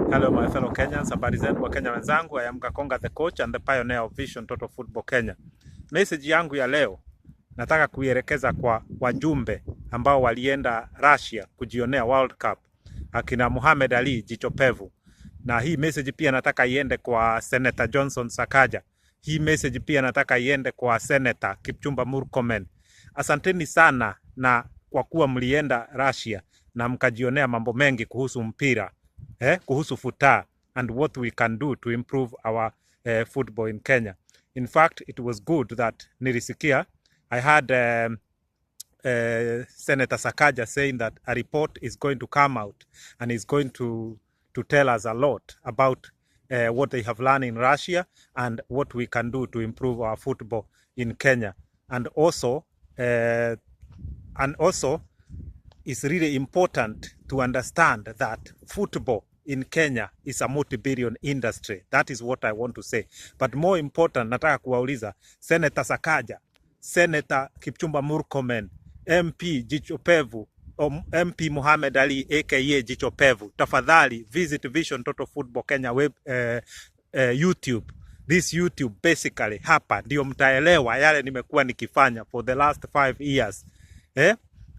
Hello my fellow Kenyans, habari zenu wa Kenya wenzangu. I am Kakonga the coach and the pioneer of Vision Total Football Kenya. Message yangu ya leo nataka kuielekeza kwa wajumbe ambao walienda Russia kujionea World Cup, akina Muhammad Ali jicho pevu. Na hii message pia nataka iende kwa Senator Johnson Sakaja. Hii message pia nataka iende kwa Senator Kipchumba Murkomen. Asanteni sana na kwa kuwa mlienda Russia na mkajionea mambo mengi kuhusu mpira, kuhusu futa and what we can do to improve our football in Kenya. In fact, it was good that nilisikia I had Senator Sakaja saying that a report is going to come out and is going to tell us a lot about what they have learned in Russia and what we can do to improve our football in Kenya. And also it's really important to understand that football in Kenya is a multi-billion industry. That is what I want to say. But more important, nataka kuwauliza Senator Sakaja, Senator Kipchumba Murkomen, MP jicho pevu, MP Muhammad Ali aka jicho pevu, tafadhali visit Vision Total Football Kenya web YouTube. This YouTube basically hapa ndio mtaelewa yale nimekuwa nikifanya for the last 5 years.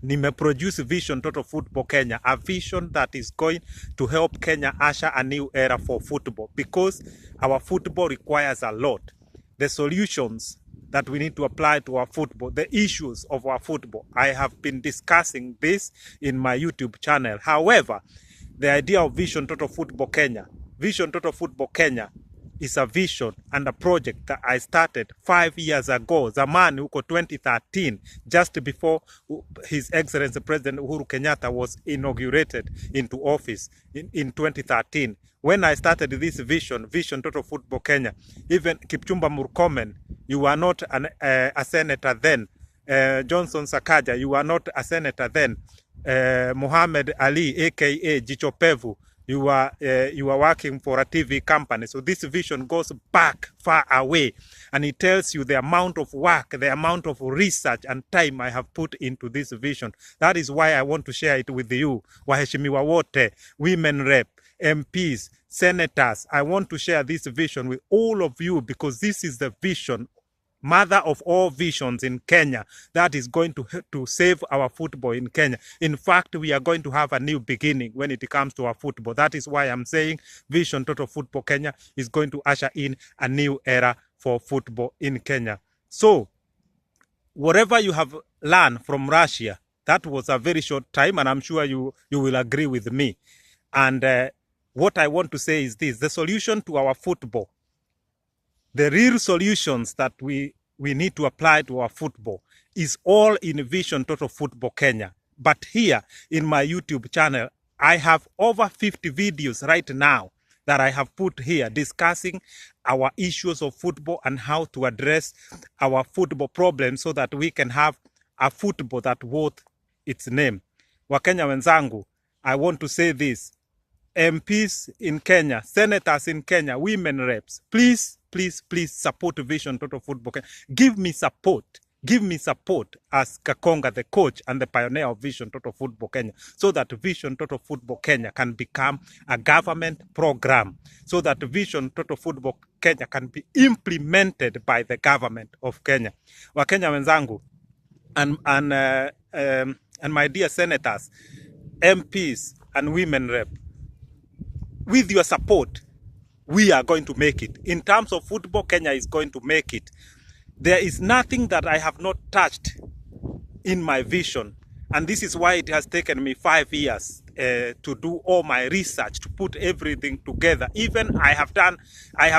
Nimeproduce Vision Total Football Kenya, a vision that is going to help Kenya usher a new era for football, because our football requires a lot. The solutions that we need to apply to our football, the issues of our football, I have been discussing this in my YouTube channel. However, the idea of Vision Total Football Kenya, Vision Total Football Kenya is a vision and a project that I started 5 years ago, zamani huko 2013, just before His Excellency President Uhuru Kenyatta was inaugurated into office in 2013. When I started this vision, Vision Total Football Kenya, even Kipchumba Murkomen, you were not a senator then. Johnson Sakaja, you were not a senator then. Muhammad Ali, aka Jicho Pevu, you are working for a TV company. So this vision goes back far away, and it tells you the amount of work, the amount of research and time I have put into this vision. That is why I want to share it with you, waheshimiwa wote, women rep, MPs, senators. I want to share this vision with all of you, because this is the vision, mother of all visions in Kenya, that is going to save our football in Kenya. In fact, we are going to have a new beginning when it comes to our football. That is why I'm saying Vision Total Football Kenya is going to usher in a new era for football in Kenya. So, whatever you have learned from Russia, that was a very short time, and I'm sure you will agree with me. And what I want to say is this: the solution to our football, the real solutions that we need to apply to our football, is all in Vision Total Football Kenya. But here in my YouTube channel, I have over 50 videos right now that I have put here discussing our issues of football and how to address our football problems so that we can have a football that worth its name. Wakenya wenzangu, I want to say this: MPs in Kenya, senators in Kenya, women reps, please support Vision Total Football Kenya. Give me support as Kakonga the coach and the pioneer of Vision Total Football Kenya, so that Vision Total Football Kenya can become a government program, so that Vision Total Football Kenya can be implemented by the government of Kenya. Wakenya wenzangu and my dear senators, MPs and women rep, with your support, we are going to make it. In terms of football, Kenya is going to make it. There is nothing that I have not touched in my vision. And this is why it has taken me 5 years to do all my research, to put everything together. Even I have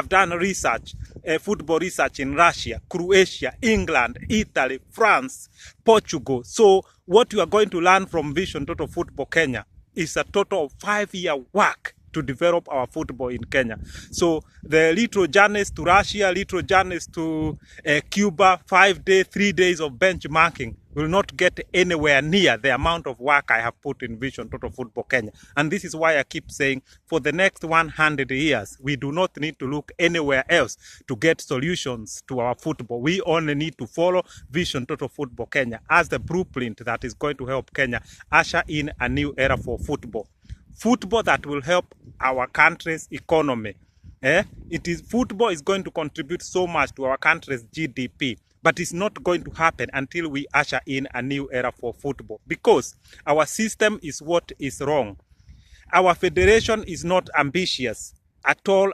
done research, football research in Russia, Croatia, England, Italy, France, Portugal. So what you are going to learn from Vision Total Football Kenya is a total of 5-year work to develop our football in Kenya. So the little journeys to Russia, little journeys to Cuba, 3 days of benchmarking will not get anywhere near the amount of work I have put in Vision Total Football Kenya. And this is why I keep saying, for the next 100 years, we do not need to look anywhere else to get solutions to our football. We only need to follow Vision Total Football Kenya as the blueprint that is going to help Kenya usher in a new era for football. football that will help our country's economy. Football is going to contribute so much to our country's GDP, but it's not going to happen until we usher in a new era for football, because our system is what is wrong. Our federation is not ambitious at all.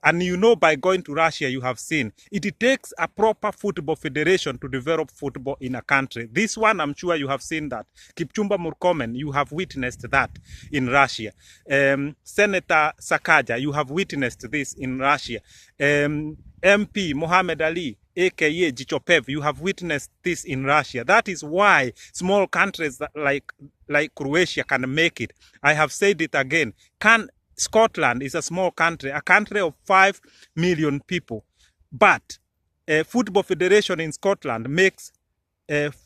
And you know, by going to Russia, you have seen it takes a proper football federation to develop football in a country. This one, I'm sure you have seen that. Kipchumba Murkomen, you have witnessed that in Russia. Senator Sakaja, you have witnessed this in Russia. MP Mohammed Ali, aka Jichopev, you have witnessed this in Russia. That is why small countries like Croatia can make it. I have said it again. Scotland is a small country, a country of 5 million people, but a football federation in Scotland makes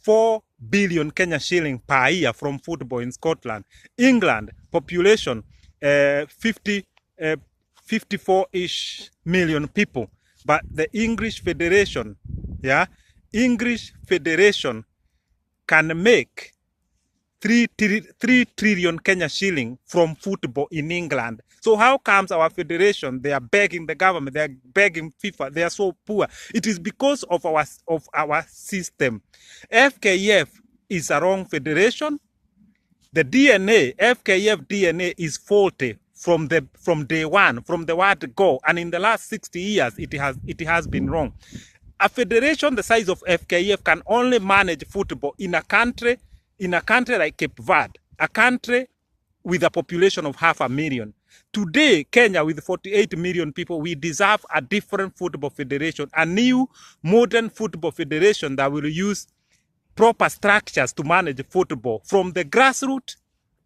4 billion Kenya shilling per year from football in Scotland. England, population 54-ish million people, but the English Federation, English Federation can make 3 trillion Kenya shilling from football in England. So how comes our federation, they are begging the government, they are begging FIFA, they are so poor? It is because of our system. FKF is a wrong federation. The DNA, FKF DNA is faulty from day one, from the word go, and in the last 60 years it has been wrong. A federation the size of FKF can only manage football in a country like Cape Verde, a country with a population of 500,000. Today, Kenya, with 48 million people, we deserve a different football federation, a new modern football federation that will use proper structures to manage football from the grassroots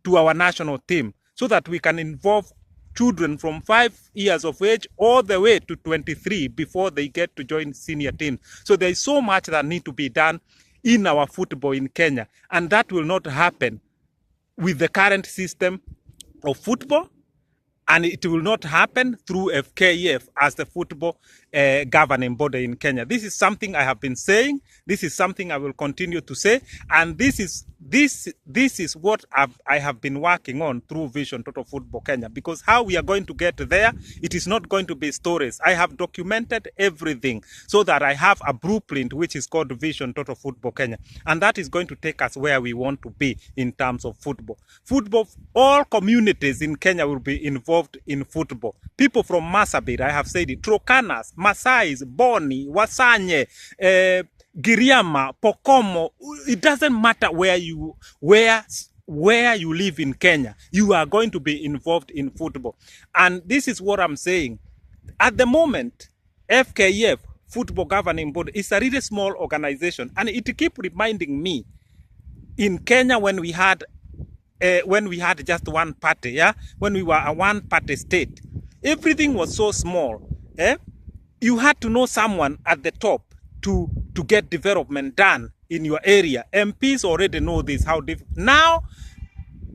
to our national team, so that we can involve children from 5 years of age all the way to 23 before they get to join senior teams. So there is so much that needs to be done in our football in Kenya, and that will not happen with the current system of football, and it will not happen through FKF as the football governing body in Kenya. This is something I have been saying. This is something I will continue to say, and this is what I have been working on through Vision Total Football Kenya. Because how we are going to get there, it is not going to be stories. I have documented everything so that I have a blueprint which is called Vision Total Football Kenya, and that is going to take us where we want to be in terms of football. Football, all communities in Kenya will be involved in football. People from Marsabit, I have said it, Turkanas, Masais, Boni, Wasanye, Giriama, Pokomo, it doesn't matter where you live in Kenya, you are going to be involved in football. And this is what I'm saying. At the moment, FKF, Football Governing Board, is a really small organization, and it keeps reminding me in Kenya when we had just one party, when we were a one-party state, everything was so small. You had to know someone at the top to get development done in your area. MPs already know this. Now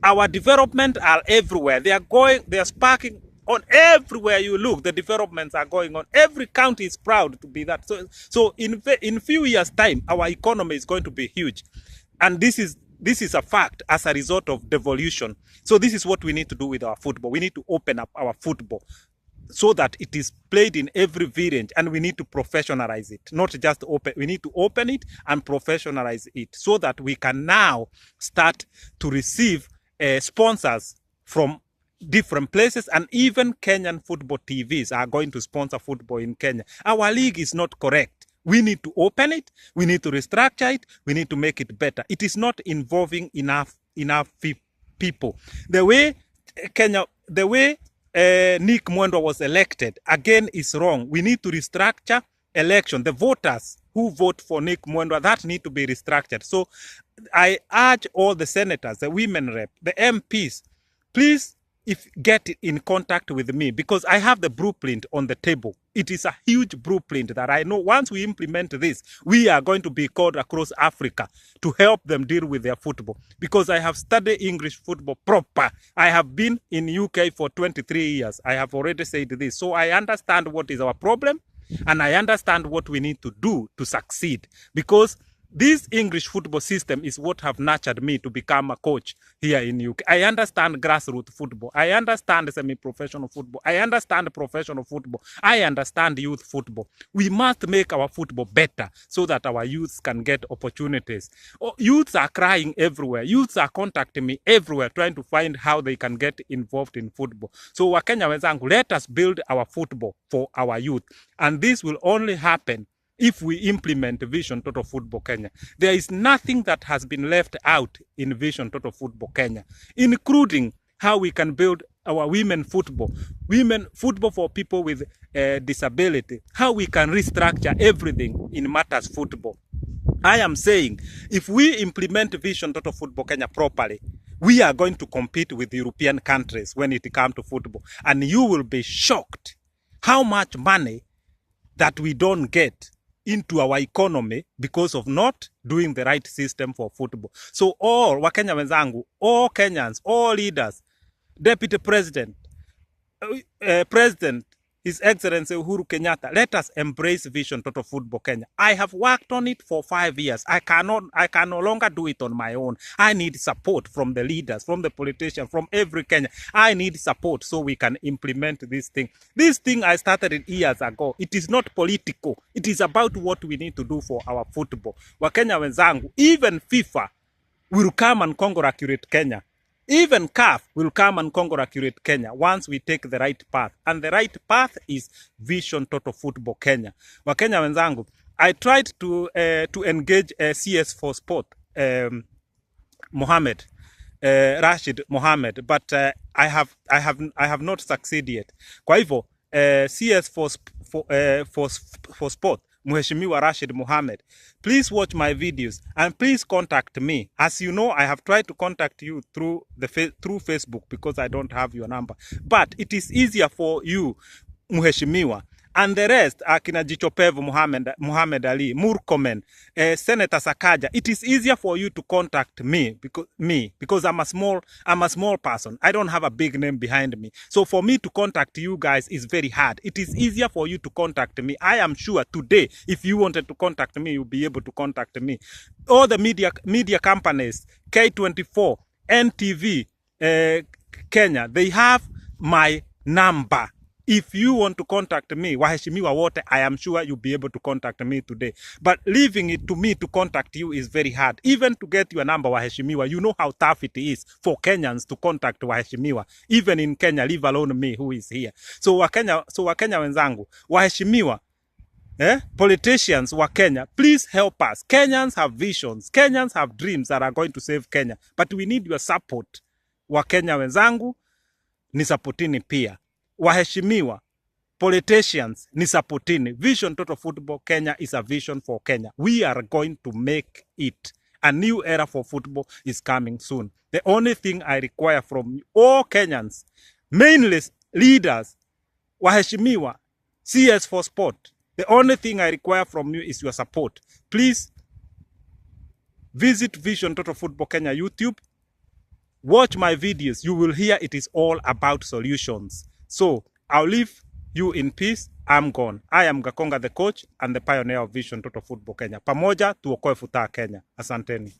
our development are everywhere. They are sparking on everywhere you look. The developments are going on. Every county is proud to be that. So in few years' time, our economy is going to be huge, and this is a fact as a result of devolution. So this is what we need to do with our football. We need to open up our football so that it is played in every village, and we need to professionalize it. Not just open, we need to open it and professionalize it so that we can now start to receive sponsors from different places, and even Kenyan football TVs are going to sponsor football in Kenya. Our league is not correct. We need to open it, we need to restructure it, we need to make it better. It is not involving enough people. The way Nick Mwendwa was elected, again, is wrong. We need to restructure election. The voters who vote for Nick Mwendwa, that need to be restructured. So I urge all the senators, the women rep, the MPs, please get in contact with me, because I have the blueprint on the table. It is a huge blueprint that I know once we implement this, we are going to be called across Africa to help them deal with their football. Because I have studied English football proper. I have been in UK for 23 years. I have already said this. So I understand what is our problem, and I understand what we need to do to succeed. Because This English football system is what have nurtured me to become a coach here in UK. I understand grassroots football. I understand semi-professional football. I understand professional football. I understand youth football. We must make our football better so that our youths can get opportunities. Youths are crying everywhere. Youths are contacting me everywhere trying to find how they can get involved in football. So Wakenya wenzangu, let us build our football for our youth. And this will only happen if we implement Vision Total Football Kenya. There is nothing that has been left out in Vision Total Football Kenya, including how we can build our women football for people with disability, how we can restructure everything in matters football. I am saying, if we implement Vision Total Football Kenya properly, we are going to compete with European countries when it comes to football. And you will be shocked how much money that we don't get into our economy because of not doing the right system for football. So all Wakenya wenzangu, all Kenyans, all leaders, Deputy President, President, His Excellency Uhuru Kenyatta, let us embrace Vision Total Football Kenya. I have worked on it for 5 years. I can no longer do it on my own. I need support from the leaders, from the politicians, from every Kenyan. I need support so we can implement this thing. This thing I started it years ago. It is not political. It is about what we need to do for our football. Wakenya wenzangu, even FIFA will come and congratulate Kenya. Even CAF will come and congratulate Kenya once we take the right path. And the right path is Vision Total Football Kenya. Wakenya wenzangu, I tried to engage CS for Sport, Rashid Mohammed, but I have not succeeded. Kwa hivyo, CS for Sport, Mheshimiwa Rashid Mohammed, please watch my videos and please contact me. As you know, I have tried to contact you through Facebook because I don't have your number. But it is easier for you, Mheshimiwa, and the rest, akina Jichopevu Muhammad Ali, Murkomen, Senator Sakaja. It is easier for you to contact me because I'm a small person. I don't have a big name behind me. So for me to contact you guys is very hard. It is easier for you to contact me. I am sure today, if you wanted to contact me, you'll be able to contact me. All the media companies, K24, NTV, Kenya, they have my number. If you want to contact me, waheshimiwa wote, I am sure you'll be able to contact me today. But leaving it to me to contact you is very hard. Even to get your number, waheshimiwa, you know how tough it is for Kenyans to contact waheshimiwa. Even in Kenya, leave alone me who is here. So Wakenya wenzangu, waheshimiwa, politicians wa Kenya, please help us. Kenyans have visions. Kenyans have dreams that are going to save Kenya. But we need your support. Wakenya wenzangu, ni supportini pia. Waheshimiwa, politicians, ni supportini. Vision Total Football Kenya is a vision for Kenya. We are going to make it. A new era for football is coming soon. The only thing I require from all Kenyans, mainly leaders, waheshimiwa, CS for Sport, the only thing I require from you is your support. Please visit Vision Total Football Kenya YouTube. Watch my videos. You will hear it is all about solutions. So, I'll leave you in peace. I'm gone. I am Gakonga the coach and the pioneer of Vision Total Football Kenya. Pamoja tuokoe futaa Kenya. Asanteni.